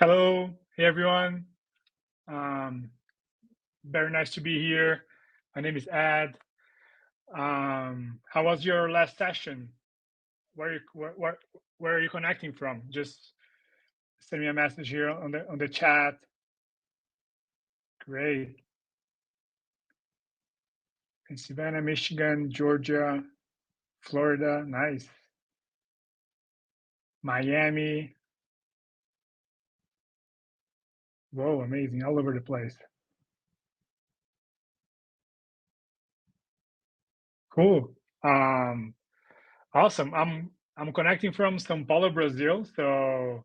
Hello, hey everyone. Um, Very nice to be here. My name is Ad. How was your last session? Where are you connecting from? Just send me a message here on the chat. Great. Pennsylvania, Michigan, Georgia, Florida. Nice. Miami. Whoa, amazing. All over the place. Cool. Um, awesome. I'm connecting from São Paulo, Brazil. So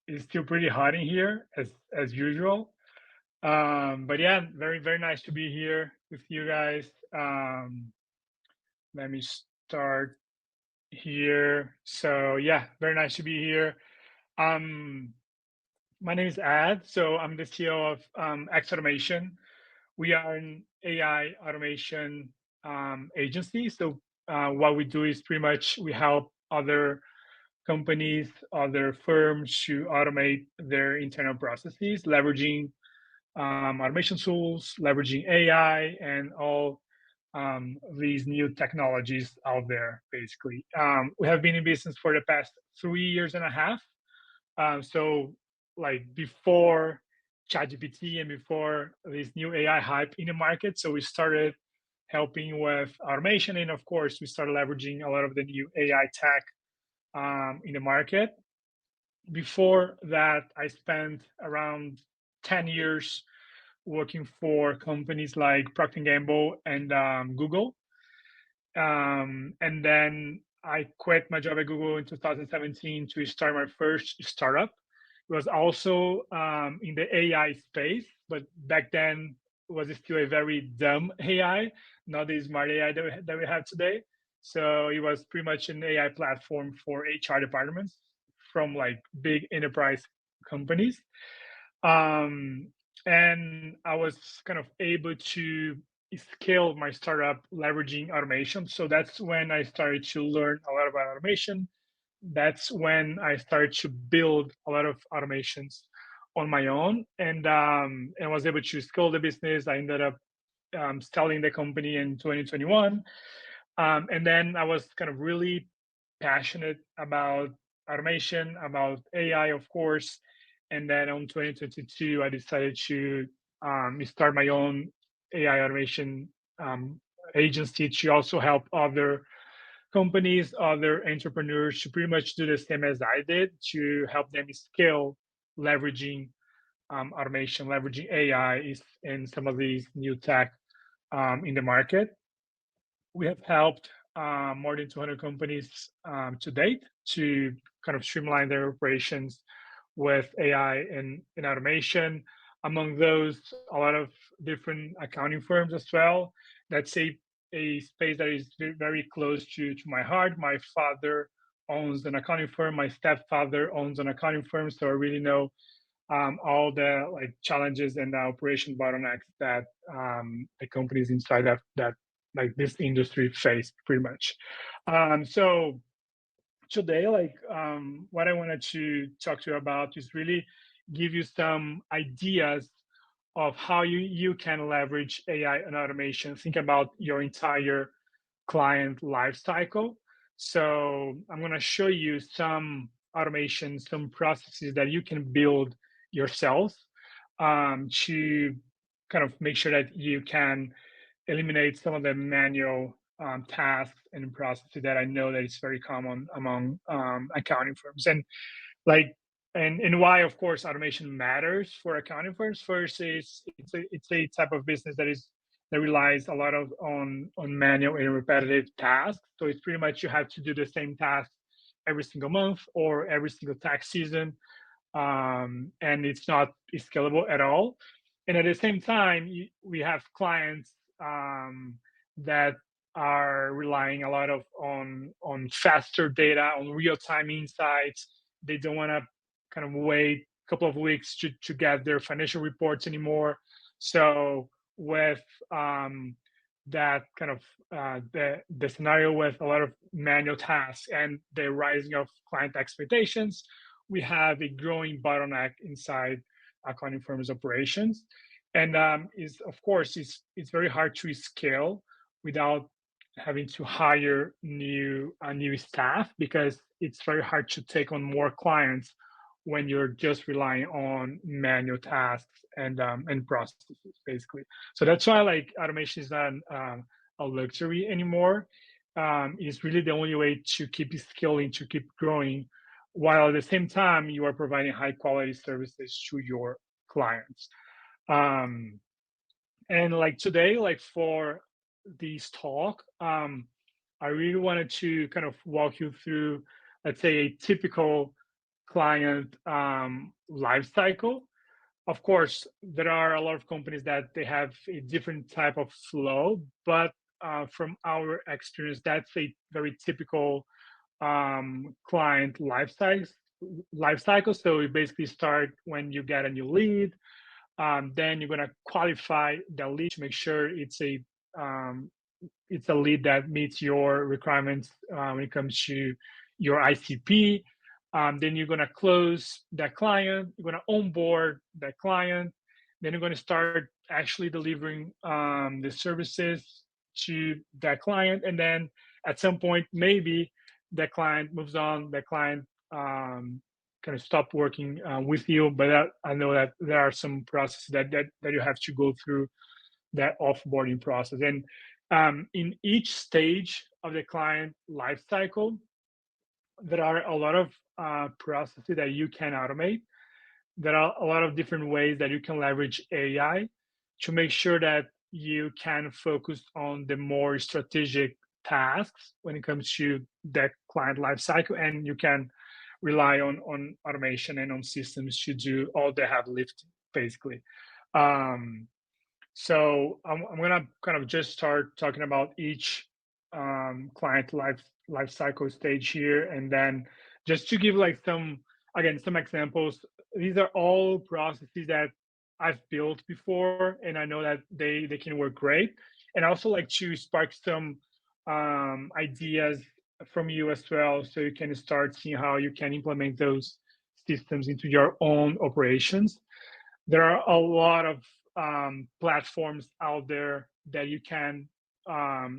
it's still pretty hot in here as usual. But yeah, very nice to be here with you guys. Let me start here. So yeah, very nice to be here. Um, my name is Ad. So I'm the CEO of X Automation. We are an AI automation agency. So what we do is pretty much we help other companies, other firms to automate their internal processes, leveraging automation tools, leveraging AI, and all these new technologies out there, basically. We have been in business for the past 3 years and a half. So, like before ChatGPT and before this new AI hype in the market, so we started helping with automation, and of course, we started leveraging a lot of the new AI tech in the market. Before that, I spent around 10 years working for companies like Procter& Gamble and Google. And then I quit my job at Google in 2017 to start my first startup. It was also in the AI space, but back then it was still a very dumb AI, not the smart AI that we have today. So it was pretty much an AI platform for HR departments from like big enterprise companies. Um, and I was kind of able to scale my startup leveraging automation. So that's when I started to learn a lot about automation. That's when I started to build a lot of automations on my own, and was able to scale the business. I ended up selling the company in 2021, and then I was kind of really passionate about automation, about AI, of course. And then on 2022, I decided to start my own AI automation um, agency to also help other companies, other entrepreneurs to pretty much do the same as I did to help them scale leveraging automation, leveraging AI in some of these new tech in the market. We have helped more than 200 companies to date to kind of streamline their operations with AI and automation. Among those, a lot of different accounting firms as well. That's a space that is very close to my heart. My father owns an accounting firm. My stepfather owns an accounting firm, so I really know all the like challenges and the operation bottlenecks that the companies inside that like this industry face pretty much. So today, like what I wanted to talk to you about is really give you some ideas of how you can leverage AI and automation. Think about your entire client life cycle. So I'm going to show you some automation, some processes that you can build yourself to kind of make sure that you can eliminate some of the manual tasks and processes that I know that is very common among accounting firms. And like and why of course automation matters for accounting firms. First is it's a type of business that relies a lot of on manual and repetitive tasks. So it's pretty much you have to do the same task every single month or every single tax season, and it's not scalable at all. And at the same time, we have clients that are relying a lot of on faster data, on real time insights. They don't want to kind of wait a couple of weeks to get their financial reports anymore. So with that kind of the scenario with a lot of manual tasks and the rising of client expectations, we have a growing bottleneck inside accounting firms' operations, and is of course it's very hard to scale without having to hire new staff, because it's very hard to take on more clients when you're just relying on manual tasks and processes basically. So that's why like automation is not a luxury anymore. It's really the only way to keep scaling, to keep growing, while at the same time you are providing high quality services to your clients. Um, and like today, like for this talk, I really wanted to kind of walk you through, let's say, a typical client life cycle. Of course, there are a lot of companies that they have a different type of flow, but from our experience, that's a very typical client life cycle. So you basically start when you get a new lead, then you're going to qualify the lead to make sure um, it's a lead that meets your requirements when it comes to your ICP. Then you're going to close that client. You're going to onboard that client. Then you're going to start actually delivering the services to that client. And then at some point, maybe that client moves on. That client kind of stop working with you. But I know that there are some processes that you have to go through that offboarding process. And in each stage of the client lifecycle, there are a lot of processes that you can automate. There are a lot of different ways that you can leverage AI to make sure that you can focus on the more strategic tasks when it comes to that client lifecycle, and you can rely on automation and on systems to do all the heavy lifting, basically. Um, so I'm gonna kind of just start talking about each client life cycle stage here, and then just to give like some examples. These are all processes that I've built before, and I know that they can work great. And I also like to spark some ideas from you as well, so you can start seeing how you can implement those systems into your own operations. There are a lot of platforms out there that you can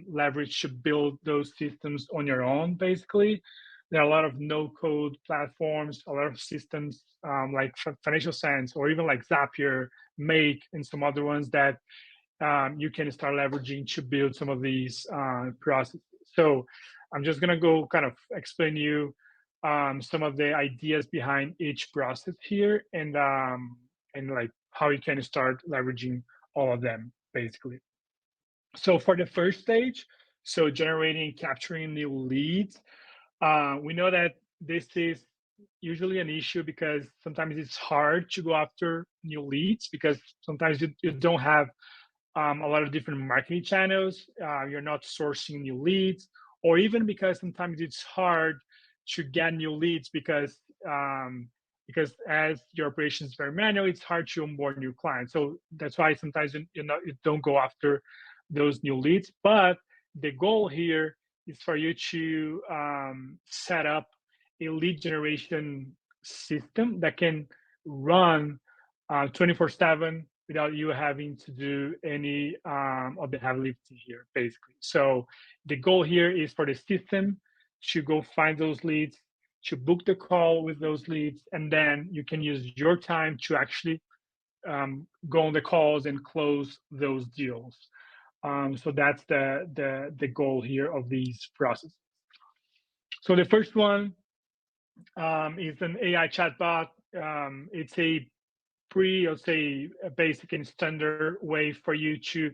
leverage to build those systems on your own, basically. There are a lot of no code platforms, a lot of systems like Financial Sense, or even like Zapier, Make, and some other ones that you can start leveraging to build some of these processes. So I'm just going to go kind of explain you some of the ideas behind each process here, and like how you can start leveraging all of them, basically. So for the first stage, so generating, capturing new leads, we know that this is usually an issue because sometimes it's hard to go after new leads, because sometimes you don't have a lot of different marketing channels. You're not sourcing new leads, or even because sometimes it's hard to get new leads because as your operation is very manual, it's hard to onboard new clients. So that's why sometimes you don't go after those new leads. But the goal here is for you to set up a lead generation system that can run 24/7 without you having to do any of the heavy lifting here, basically. So the goal here is for the system to go find those leads, to book the call with those leads, and then you can use your time to actually go on the calls and close those deals. So that's the goal here of these processes. So the first one is an AI chatbot. It's a I'll say, a basic and standard way for you to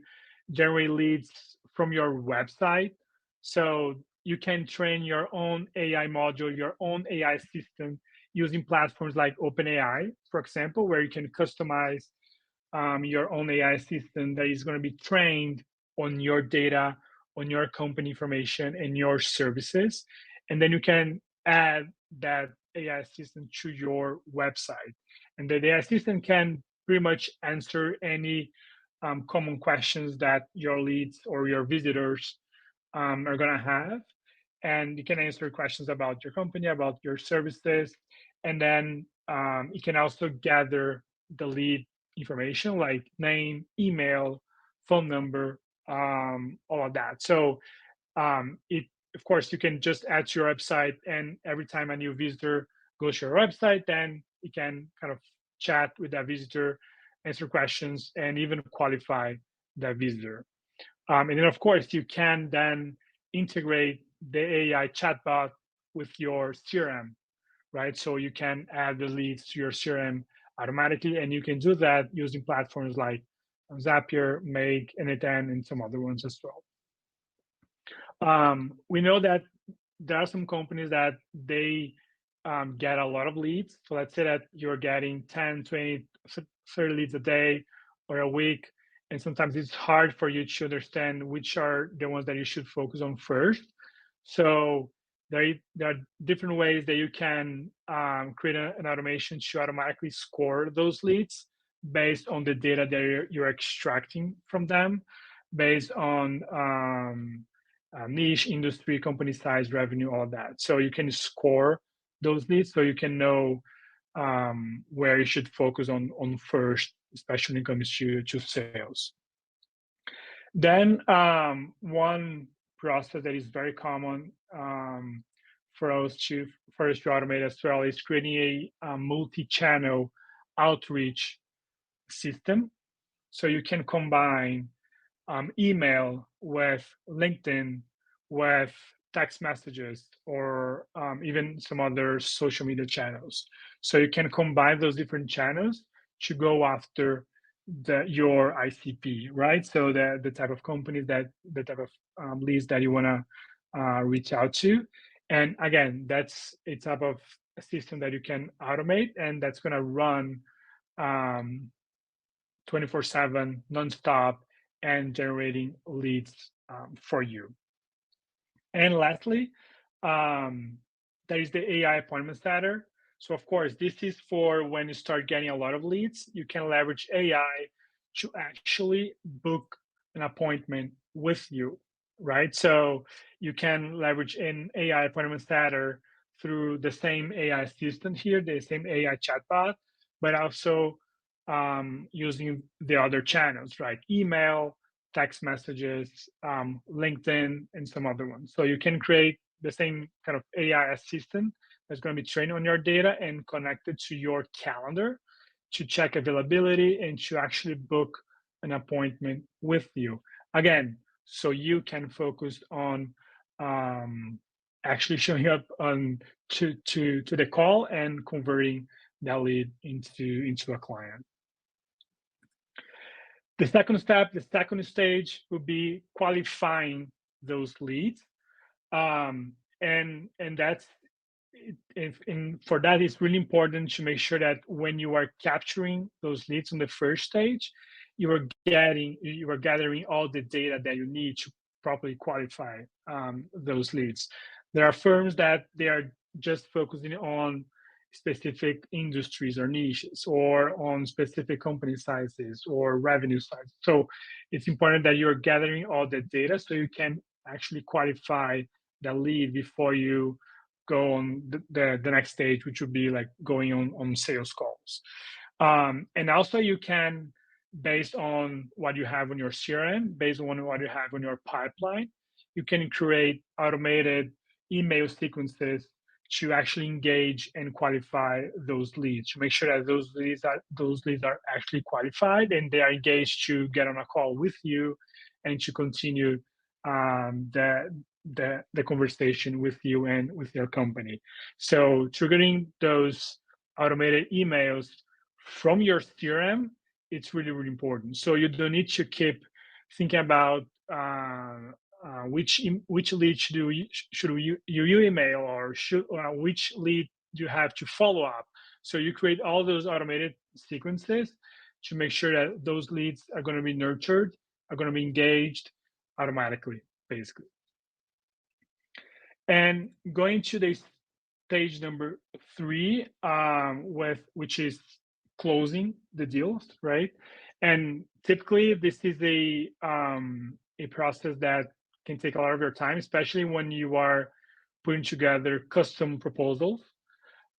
generate leads from your website. So you can train your own AI module, your own AI system using platforms like OpenAI, for example, where you can customize your own AI system that is going to be trained on your data, on your company information, and your services. And then you can add that AI system to your website. And the AI system can pretty much answer any common questions that your leads or your visitors are going to have. And you can answer questions about your company, about your services, And then it can also gather the lead information like name, email, phone number, all of that. So it, of course, you can just add to your website, and every time a new visitor goes to your website, then you can kind of chat with that visitor, answer questions, and even qualify that visitor. And then, of course, you can then integrate the AI chatbot with your CRM, right? So you can add the leads to your CRM automatically, and you can do that using platforms like Zapier, Make, N8N, and some other ones as well. We know that there are some companies that they get a lot of leads. So let's say that you're getting 10, 20, 30 leads a day or a week. And sometimes it's hard for you to understand which are the ones that you should focus on first. So there are different ways that you can create an automation to automatically score those leads based on the data that you're extracting from them, based on niche, industry, company size, revenue, all of that. So you can score those leads so you can know where you should focus on first, especially when it comes to sales. Then one process that is very common for us to automate as well is creating a multi-channel outreach system. So you can combine email with LinkedIn, with text messages, or even some other social media channels. So you can combine those different channels to go after your ICP, right? So the type of companies that the type of leads that you want to reach out to. And again, that's a type of system that you can automate, and that's going to run 24/7, nonstop, and generating leads for you. And lastly, there is the AI appointment setter. So of course, this is for when you start getting a lot of leads, you can leverage AI to actually book an appointment with you, right? So you can leverage an AI appointment setter through the same AI assistant here, the same AI chatbot, but also using the other channels, right? Email, text messages, LinkedIn, and some other ones. So you can create the same kind of AI assistant that's going to be trained on your data and connected to your calendar to check availability and to actually book an appointment with you. Again, so you can focus on actually showing up on to the call and converting that lead into a client. The second step, the second stage would be qualifying those leads. And that's for that, it's really important to make sure that when you are capturing those leads on the first stage, you are gathering all the data that you need to properly qualify those leads. There are firms that they are just focusing on specific industries or niches, or on specific company sizes or revenue sizes. So it's important that you're gathering all the data so you can actually qualify the lead before you go on the next stage, which would be like going on sales calls. And also you can, based on what you have on your CRM, based on what you have on your pipeline, you can create automated email sequences to actually engage and qualify those leads, to make sure that those leads are actually qualified and they are engaged to get on a call with you and to continue the conversation with you and with your company. So triggering those automated emails from your CRM, it's really, really important. So you don't need to keep thinking about which lead should you email, or which lead you have to follow up. So you create all those automated sequences to make sure that those leads are going to be nurtured, are going to be engaged automatically, basically. And going to the stage number 3, which is closing the deals, right? And typically this is a process that can take a lot of your time, especially when you are putting together custom proposals.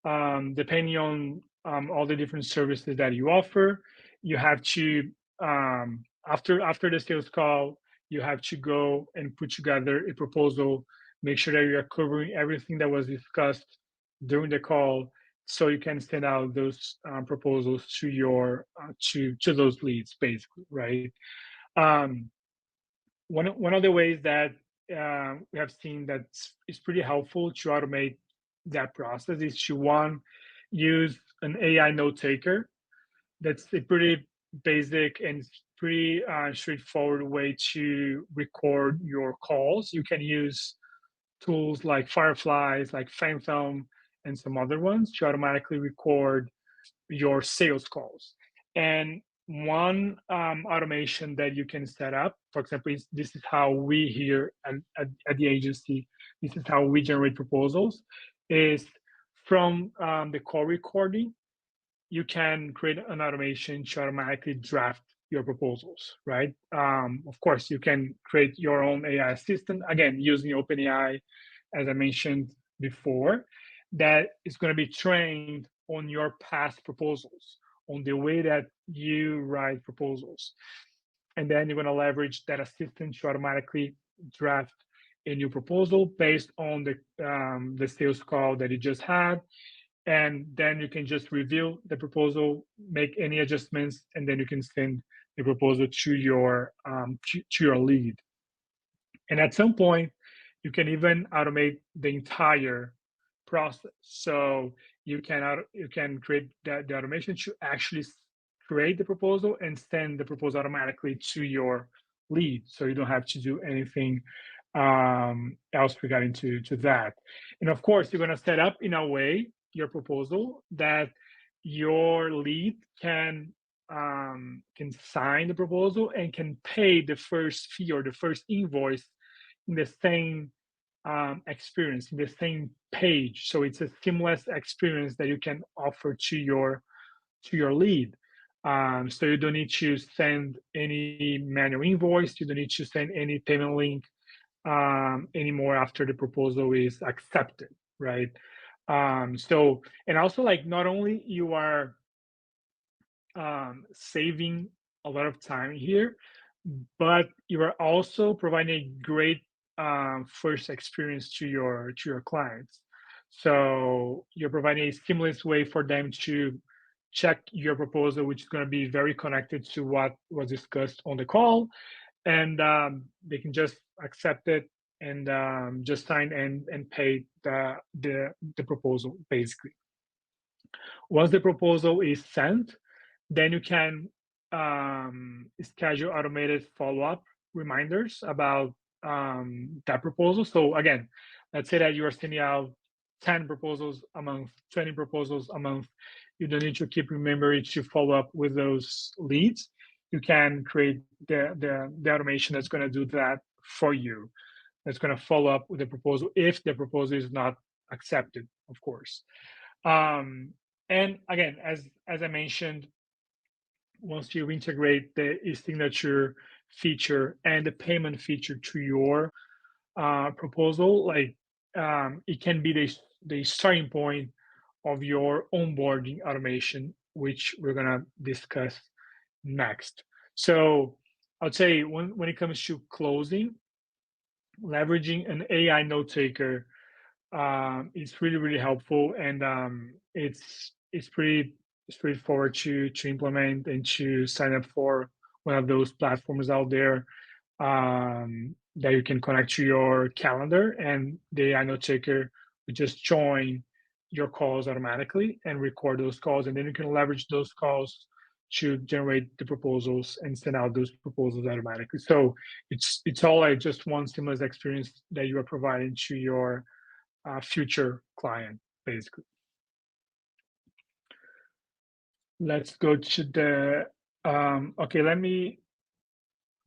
depending on all the different services that you offer, you have to after the sales call, you have to go and put together a proposal, make sure that you are covering everything that was discussed during the call, so you can send out those proposals to your to those leads, basically, right? Um, one of the ways that we have seen that is pretty helpful to automate that process is to one, use an AI note taker. That's a pretty basic and pretty straightforward way to record your calls. You can use tools like Fireflies, like Phantom, and some other ones to automatically record your sales calls. And one automation that you can set up, for example, this is how we here at the agency, this is how we generate proposals, is from the call recording, you can create an automation to automatically draft your proposals, right? Of course, you can create your own AI assistant, again, using OpenAI, as I mentioned before, that is going to be trained on your past proposals, on the way that you write proposals. And then you're going to leverage that assistant to automatically draft a new proposal based on the sales call that you just had, and then you can just review the proposal, make any adjustments, and then you can send the proposal to your lead. And at some point, you can even automate the entire process. So you can create the automation to actually create the proposal and send the proposal automatically to your lead, so you don't have to do anything else regarding to that. And of course, you're going to set up in a way your proposal that your lead can sign the proposal and can pay the first fee or the first invoice in the same experience, in the same page. So it's a seamless experience that you can offer to your lead. So you don't need to send any manual invoice. You don't need to send any payment link anymore after the proposal is accepted, right? So, and also, like, not only you are saving a lot of time here, but you are also providing a great first experience to your clients. So you're providing a seamless way for them to check your proposal, which is going to be very connected to what was discussed on the call, and they can just accept it and just sign and pay the proposal, basically. Once the proposal is sent, then you can schedule automated follow-up reminders about that proposal. So again, let's say that you are sending out 10 proposals a month, 20 proposals a month. You don't need to keep remembering to follow up with those leads. You can create the automation that's going to do that for you. That's going to follow up with the proposal if the proposal is not accepted, of course. And again, as I mentioned, once you integrate the e-signature feature and the payment feature to your proposal, like it can be the starting point of your onboarding automation, which we're gonna discuss next. So I'd say when it comes to closing, leveraging an AI note taker is really helpful, and it's pretty straightforward to implement and to sign up for one of those platforms out there that you can connect to your calendar, and the AI note taker will just join your calls automatically and record those calls, and then you can leverage those calls to generate the proposals and send out those proposals automatically. So it's all like just one seamless experience that you are providing to your future client, basically. Let's go to the, okay, let me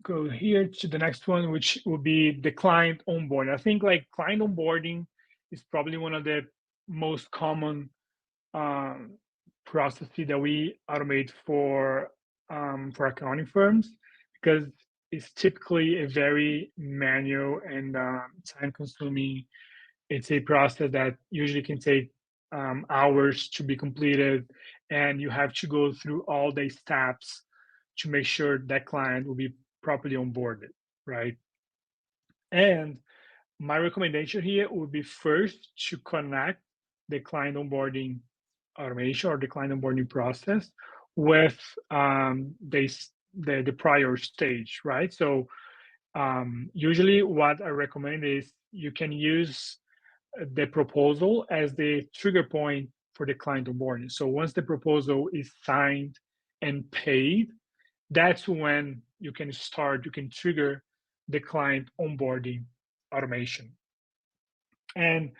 go here to the next one, which will be the client onboarding. I think like client onboarding is probably one of the most common processes that we automate for accounting firms, because it's typically a very manual and time consuming. It's a process that usually can take hours to be completed, and you have to go through all the steps to make sure that client will be properly onboarded, right? And my recommendation here would be first to connect the client onboarding automation or the client onboarding process with the prior stage, right? So usually what I recommend is you can use the proposal as the trigger point for the client onboarding. So once the proposal is signed and paid, that's when you can trigger the client onboarding automation. And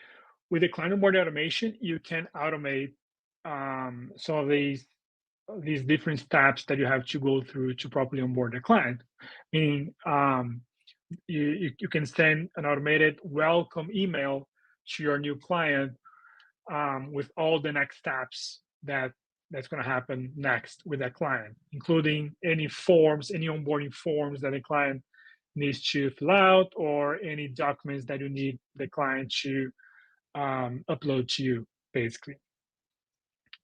with the client onboarding automation, you can automate some of these different steps that you have to go through to properly onboard the client. Meaning, you can send an automated welcome email to your new client with all the next steps that's going to happen next with that client, including any forms, any onboarding forms that the client needs to fill out, or any documents that you need the client to upload to you, basically.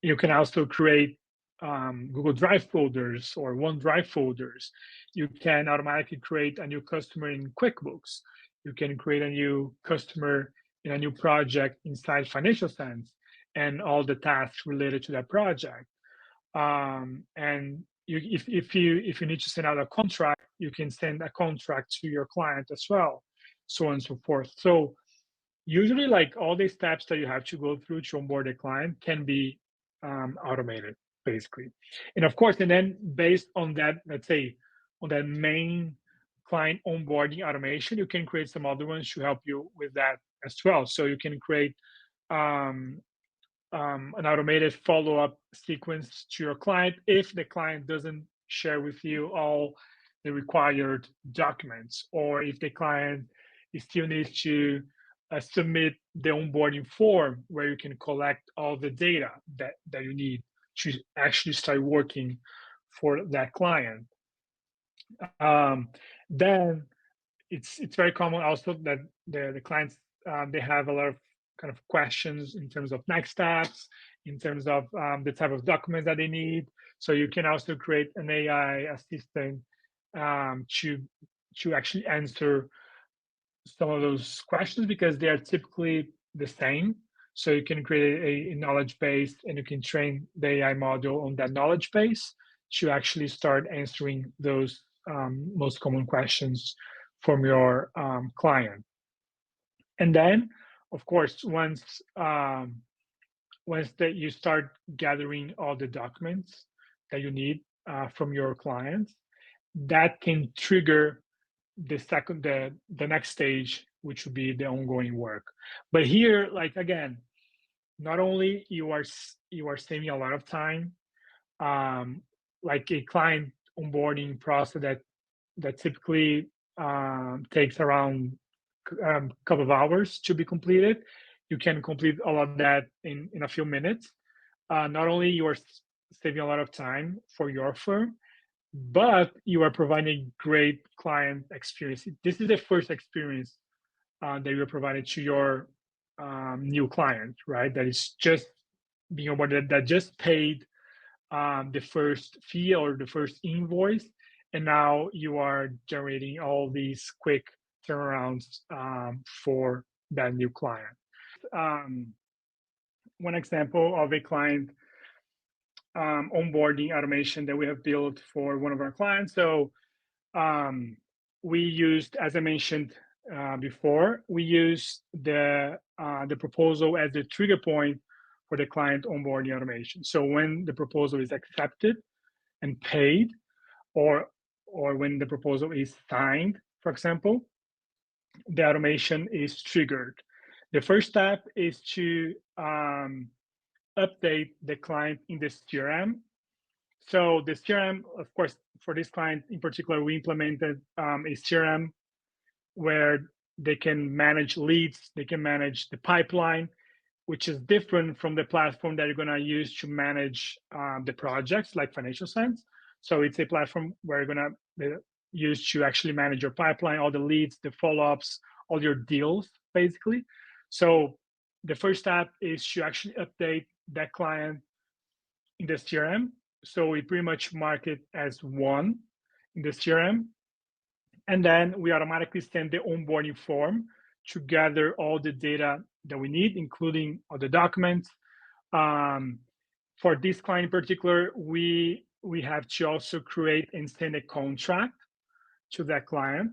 You can also create Google Drive folders or OneDrive folders. You can automatically create a new customer in QuickBooks. You can create a new customer in a new project inside Financial Sense and all the tasks related to that project. And if you need to send out a contract, you can send a contract to your client as well, so on and so forth. So usually, like, all the steps that you have to go through to onboard a client can be automated, basically. And of course, and then based on that, let's say, on that main client onboarding automation, you can create some other ones to help you with that as well. So you can create an automated follow-up sequence to your client if the client doesn't share with you all the required documents, or if the client still needs to submit the onboarding form where you can collect all the data that you need to actually start working for that client. Then it's very common also that the clients they have a lot of kind of questions in terms of next steps, in terms of the type of documents that they need. So you can also create an AI assistant to actually answer some of those questions, because they are typically the same. So you can create a knowledge base, and you can train the AI model on that knowledge base to actually start answering those most common questions from your client. And then, of course, once that you start gathering all the documents that you need from your clients, that can trigger the next stage, which would be the ongoing work. But here, like, again, not only you are saving a lot of time, like a client onboarding process that typically takes around a couple of hours to be completed, you can complete all of that in a few minutes. Not only you are saving a lot of time for your firm, but you are providing great client experience. This is the first experience that you're providing to your new client, right? That is just being onboarded, that just paid the first fee or the first invoice, and now you are generating all these quick turnarounds for that new client. One example of a client onboarding automation that we have built for one of our clients. So we used, as I mentioned before, we used the proposal as the trigger point for the client onboarding automation. So when the proposal is accepted and paid, or when the proposal is signed, for example, the automation is triggered. The first step is to update the client in the CRM. So the CRM, of course, for this client in particular, we implemented a CRM where they can manage leads, they can manage the pipeline, which is different from the platform that you're going to use to manage the projects like Financial Sense. So it's a platform where you're going to use to actually manage your pipeline, all the leads, the follow-ups, all your deals, basically. So the first step is to actually update that client in the CRM. So we pretty much mark it as one in the CRM. And then we automatically send the onboarding form to gather all the data that we need, including all the documents. For this client in particular, we have to also create and send a contract to that client.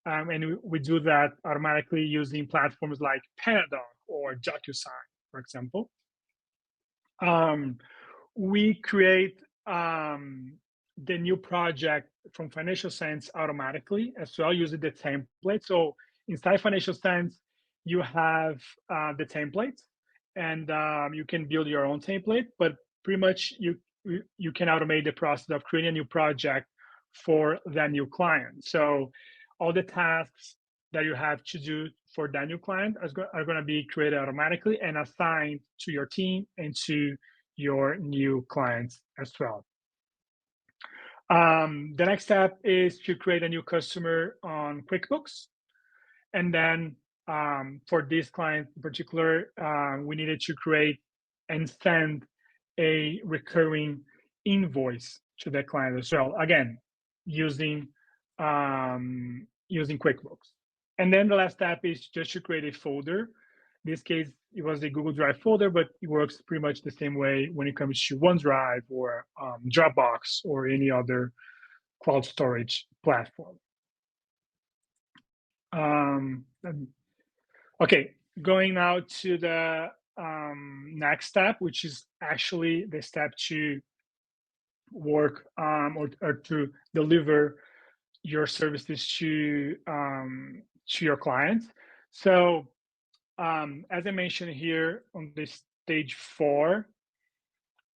And we do that automatically using platforms like Pandadoc or DocuSign, for example. We create the new project from Financial Sense automatically as well using the template. So inside Financial Sense, you have the template, and you can build your own template, but pretty much you can automate the process of creating a new project for that new client. So all the tasks that you have to do for that new client are going to be created automatically and assigned to your team and to your new clients as well. The next step is to create a new customer on QuickBooks. And then for this client in particular, we needed to create and send a recurring invoice to the client as well. Again, using QuickBooks. And then the last step is just to create a folder. In this case, it was a Google Drive folder, but it works pretty much the same way when it comes to OneDrive or Dropbox or any other cloud storage platform. Okay, going now to the next step, which is actually the step to work or to deliver your services to your clients. So as I mentioned here on this stage 4,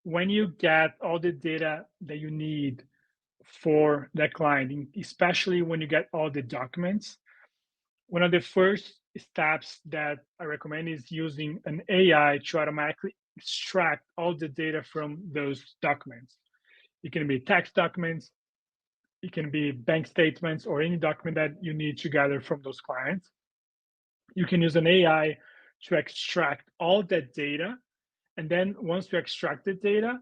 when you get all the data that you need for that client, especially when you get all the documents, one of the first steps that I recommend is using an AI to automatically extract all the data from those documents. It can be tax documents, it can be bank statements, or any document that you need to gather from those clients. You can use an AI to extract all that data. And then once you extract the data,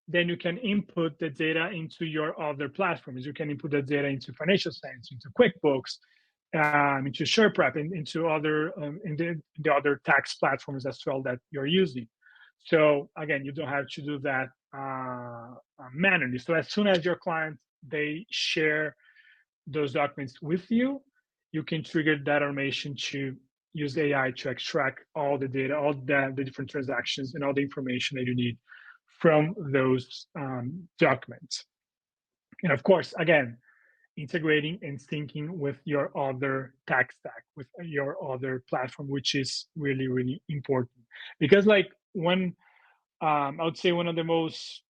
then you can input the data into your other platforms. You can input the data into Financial Sense, into QuickBooks, into SurePrep, and into other in the other tax platforms as well that you're using. So again, you don't have to do that manually. So as soon as your clients, they share those documents with you, you can trigger that automation to use AI to extract all the data, all the different transactions, and all the information that you need from those documents. And of course, again, integrating and syncing with your other tech stack, with your other platform, which is really, really important. Because like I would say one of the most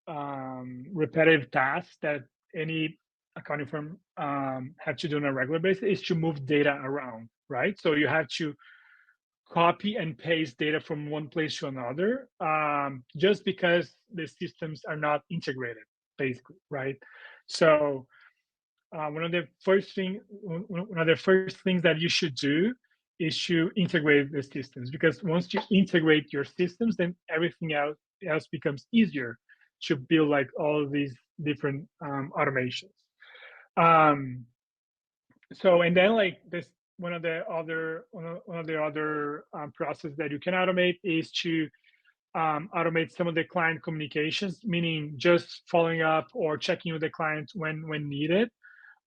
repetitive tasks that any accounting firm have to do on a regular basis is to move data around, right? So you have to copy and paste data from one place to another, just because the systems are not integrated, basically, right? So one of the first things that you should do is to integrate the systems, because once you integrate your systems, then everything else becomes easier to build, like all of these different automations. So, and then like this, one of the other process that you can automate is to automate some of the client communications, meaning just following up or checking with the client when needed.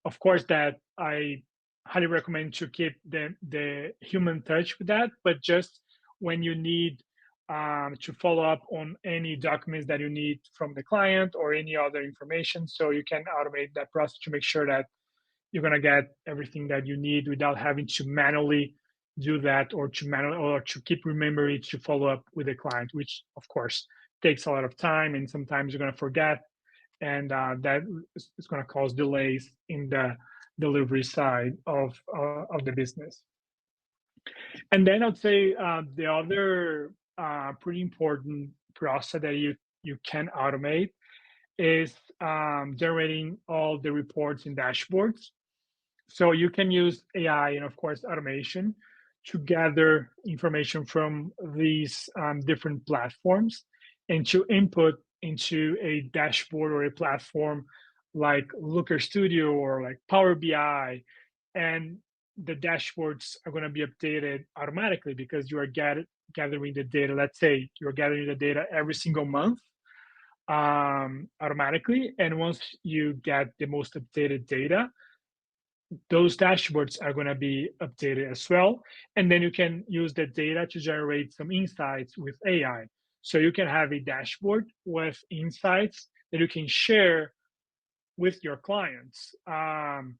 Of course, that I highly recommend to keep the human touch with that, but just when you need to follow up on any documents that you need from the client or any other information, so you can automate that process to make sure that you're going to get everything that you need without having to manually do that, or to keep remembering to follow up with the client, which of course takes a lot of time, and sometimes you're going to forget, and that is going to cause delays in the delivery side of the business. And then I'd say the other pretty important process that you can automate is generating all the reports and dashboards. So you can use AI and of course automation to gather information from these different platforms and to input into a dashboard or a platform like Looker Studio or like Power BI. And the dashboards are going to be updated automatically because you are gathering the data. Let's say you're gathering the data every single month automatically. And once you get the most updated data, those dashboards are going to be updated as well. And then you can use the data to generate some insights with AI. So you can have a dashboard with insights that you can share with your clients. And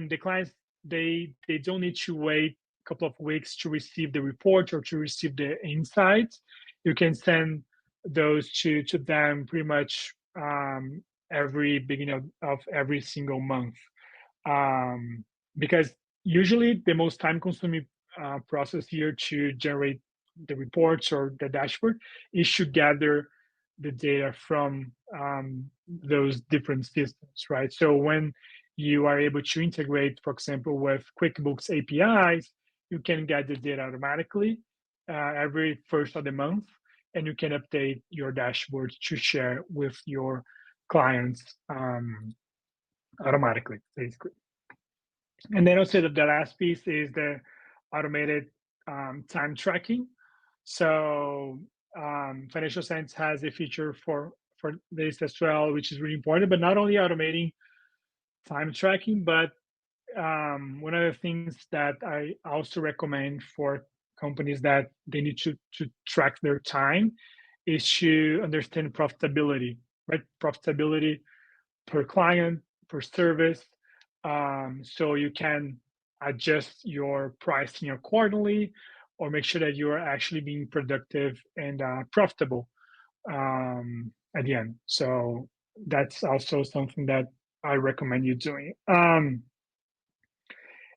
the clients, they don't need to wait a couple of weeks to receive the report or to receive the insights. You can send those to them pretty much every beginning of every single month. Because usually the most time-consuming process here to generate the reports or the dashboard is to gather the data from those different systems, right? So when you are able to integrate, for example, with QuickBooks APIs, you can get the data automatically every first of the month, and you can update your dashboard to share with your clients automatically, basically. And then also the last piece is the automated time tracking. So Financial Sense has a feature for this as well, which is really important, but not only automating time tracking, but one of the things that I also recommend for companies that they need to track their time is to understand profitability, right? Profitability per client, per service. So you can adjust your pricing accordingly or make sure that you are actually being productive and profitable at the end. So that's also something that I recommend you doing. And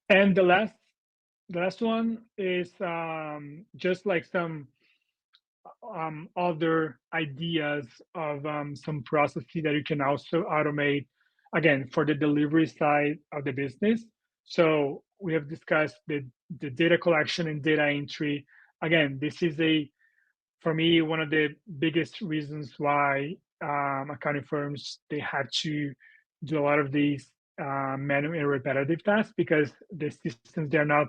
the last one is just like some other ideas of some processes that you can also automate, again, for the delivery side of the business. So we have discussed the data collection and data entry. Again, this is for me, one of the biggest reasons why accounting firms, they have to do a lot of these manual and repetitive tasks because the systems, they're not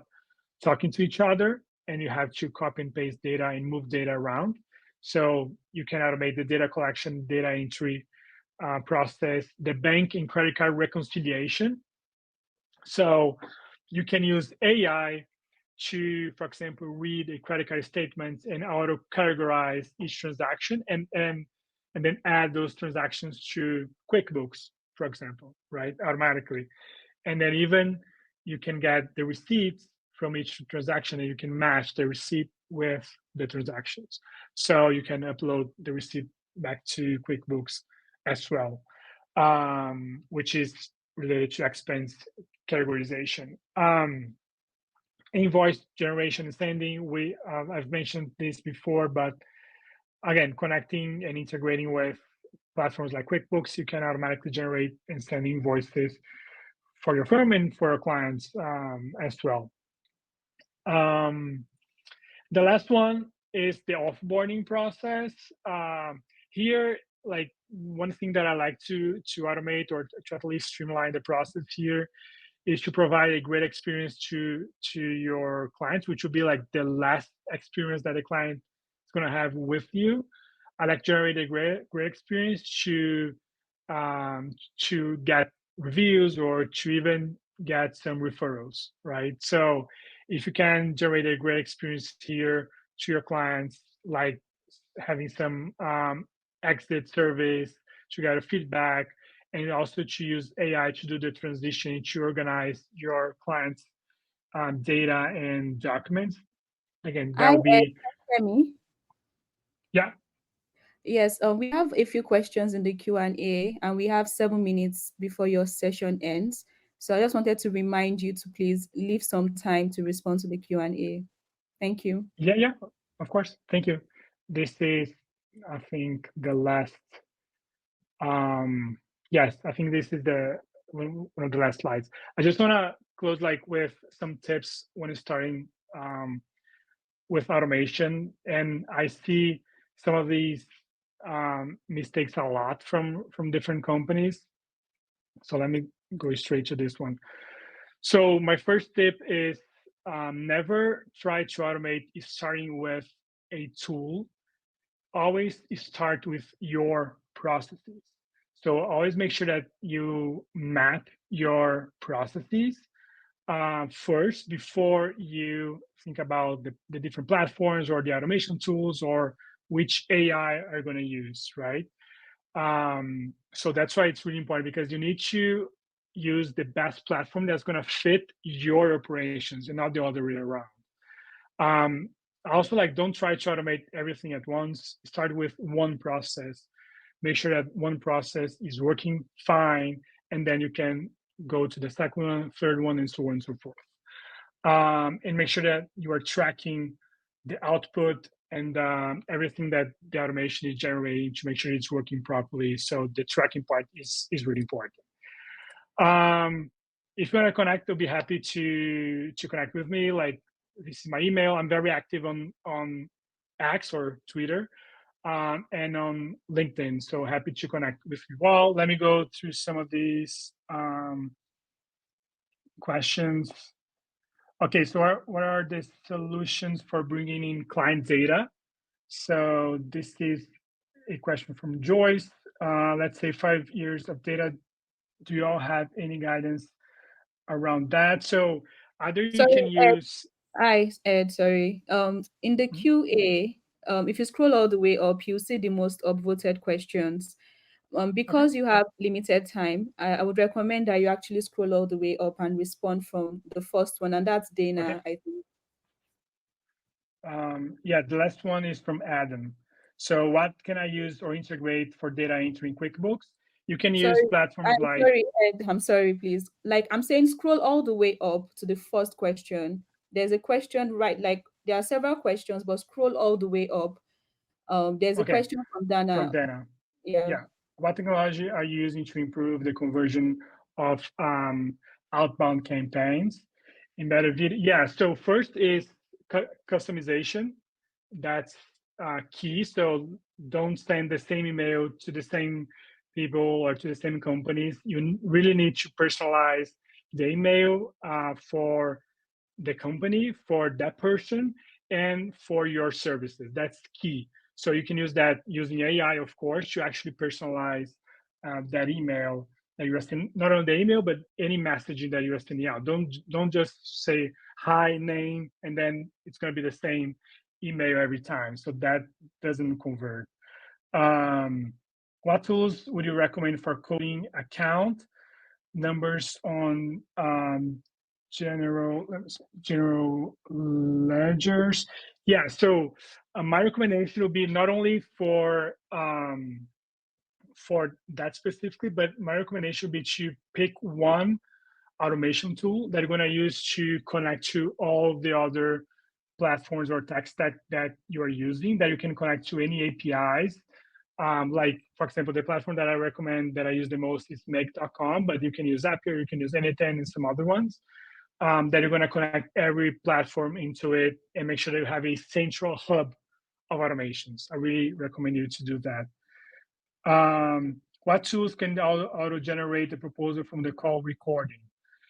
talking to each other, and you have to copy and paste data and move data around. So you can automate the data collection, data entry process, the bank and credit card reconciliation. So you can use AI to, for example, read a credit card statement and auto categorize each transaction and then add those transactions to QuickBooks, for example, right, automatically. And then even you can get the receipts from each transaction and you can match the receipt with the transactions. So you can upload the receipt back to QuickBooks as well, which is related to expense categorization. Invoice generation and sending, I've mentioned this before, but again, connecting and integrating with platforms like QuickBooks, you can automatically generate and send invoices for your firm and for your clients as well. The last one is the offboarding process. Here, like one thing that I like to automate or to at least streamline the process here is to provide a great experience to your clients, which will be like the last experience that the client is going to have with you. I like generate a great experience to get reviews or to even get some referrals, right? So if you can generate a great experience here to your clients, like having some exit surveys to get a feedback, and also to use AI to do the transition to organize your clients' data and documents. Again, that Hi, would be, hear me? yeah. Yes, we have a few questions in the Q&A, and we have 7 minutes before your session ends. So I just wanted to remind you to please leave some time to respond to the Q&A. Thank you. Yeah, of course. Thank you. This is, I think, the last, yes, I think this is one of the last slides. I just want to close like with some tips when starting with automation, and I see some of these mistakes a lot from different companies. So let me go straight to this one. So my first tip is never try to automate starting with a tool. Always start with your processes. So always make sure that you map your processes first before you think about the different platforms or the automation tools or which AI are going to use, right? So that's why it's really important, because you need to use the best platform that's going to fit your operations and not the other way around. Also, like, don't try to automate everything at once. Start with one process. Make sure that one process is working fine, and then you can go to the second one, third one, and so on and so forth. And make sure that you are tracking the output and everything that the automation is generating to make sure it's working properly. So the tracking part is really important. If you want to connect, I'll be happy to connect with me. Like, this is my email. I'm very active on X or Twitter and on LinkedIn. So happy to connect with you all. Let me go through some of these questions. Okay, so what are the solutions for bringing in client data? So this is a question from Joyce. Let's say 5 years of data. Do you all have any guidance around that? So either you can use. Ed, sorry. In the QA, if you scroll all the way up, you see the most upvoted questions. Because Okay. you have limited time, I would recommend that you actually scroll all the way up and respond from the first one, and that's Dana, Okay. I think. Yeah, the last one is from Adam. So what can I use or integrate for data entry in QuickBooks? You can use Sorry, platforms I'm like. sorry, Ed. I'm sorry, please. Like I'm saying, scroll all the way up to the first question. There's a question, right? Like there are several questions, but scroll all the way up. There's a Okay, question from from Dana. Dana. Yeah. Yeah. What technology are you using to improve the conversion of outbound campaigns? Embedded video. Yeah. So first is customization. That's key. So don't send the same email to the same people or to the same companies. You really need to personalize the email for the company, for that person, and for your services. That's key. So you can use that using AI, of course, to actually personalize that email that you're sending, not only the email, but any messaging that you're sending out. Don't just say hi, name, and then it's going to be the same email every time. So that doesn't convert. What tools would you recommend for coding account numbers on general ledgers? Yeah, so my recommendation would be not only for that specifically, but my recommendation would be to pick one automation tool that you're going to use to connect to all the other platforms or tech stack that you are using, that you can connect to any APIs. Like, for example, the platform that I recommend that I use the most is make.com, but you can use Zapier, you can use Anytime and some other ones, that you're going to connect every platform into it and make sure that you have a central hub of automations. I really recommend you to do that. What tools can auto-generate the proposal from the call recording?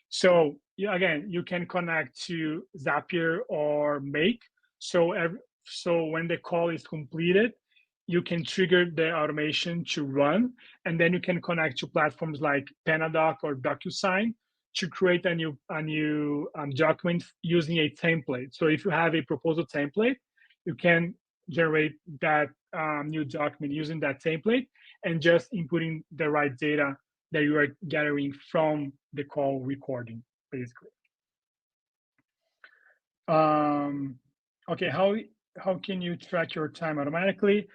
So again, you can connect to Zapier or Make. So when the call is completed, you can trigger the automation to run, and then you can connect to platforms like Panadoc or DocuSign to create a new document using a template. So if you have a proposal template, you can generate that new document using that template and just inputting the right data that you are gathering from the call recording, basically. Okay, how can you track your time automatically?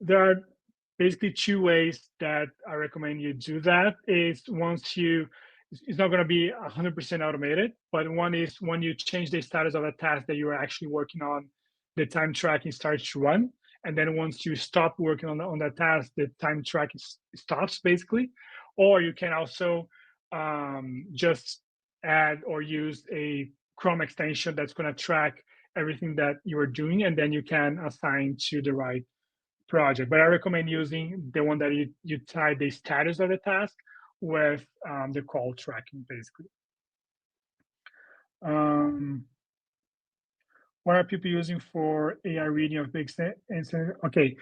There are basically two ways that I recommend you do that. Is it's not going to be 100% automated, but one is when you change the status of a task that you are actually working on, the time tracking starts to run. And then once you stop working on that task, the time tracking stops, basically. Or you can also just add or use a Chrome extension that's going to track everything that you are doing, and then you can assign to the right project. But I recommend using the one that you tie the status of the task with the call tracking, basically. What are people using for AI reading of big incidents? Okay,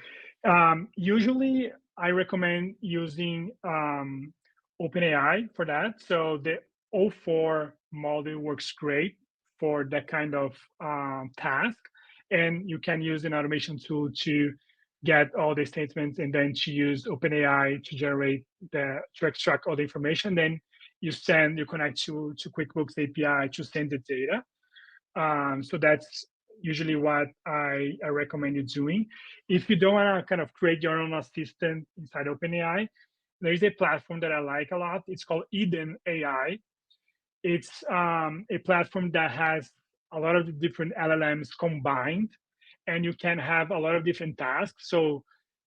usually I recommend using OpenAI for that. So the O4 model works great for that kind of task. And you can use an automation tool to get all the statements and then to use OpenAI to generate to extract all the information. Then you connect to QuickBooks API to send the data. So that's usually what I recommend you doing. If you don't want to kind of create your own assistant inside OpenAI, there is a platform that I like a lot. It's called Eden AI. It's a platform that has a lot of different LLMs combined, and you can have a lot of different tasks. So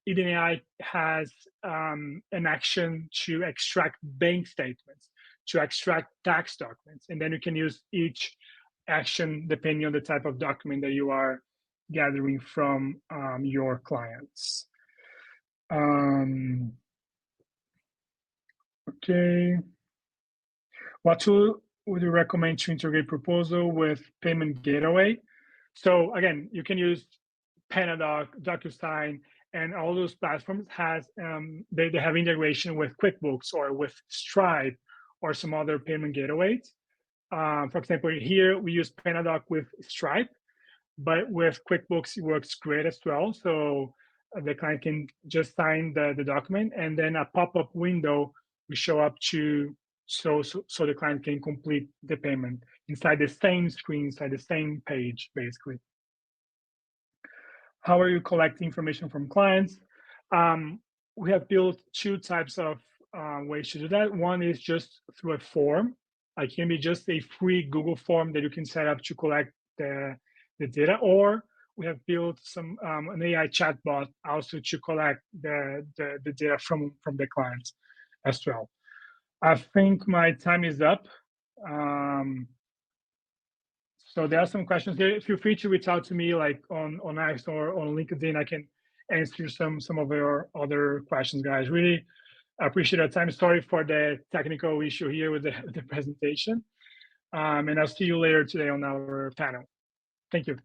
Eden AI has an action to extract bank statements, to extract tax documents, and then you can use each action depending on the type of document that you are gathering from your clients. Okay. What tool would you recommend to integrate proposal with payment gateway? So again, you can use Panadoc, DocuSign, and all those platforms they have integration with QuickBooks or with Stripe or some other payment gateways. For example, here we use Panadoc with Stripe, but with QuickBooks, it works great as well. So the client can just sign the document, and then a pop-up window will show up so the client can complete the payment inside the same screen, inside the same page, basically. How are you collecting information from clients? We have built two types of ways to do that. One is just through a form. It can be just a free Google form that you can set up to collect the data, or we have built an AI chatbot also to collect the data from the clients as well. I think my time is up. So there are some questions there. Feel free to reach out to me like on X or on LinkedIn. I can answer some of your other questions, guys. Really appreciate your time. Sorry for the technical issue here with the presentation. And I'll see you later today on our panel. Thank you.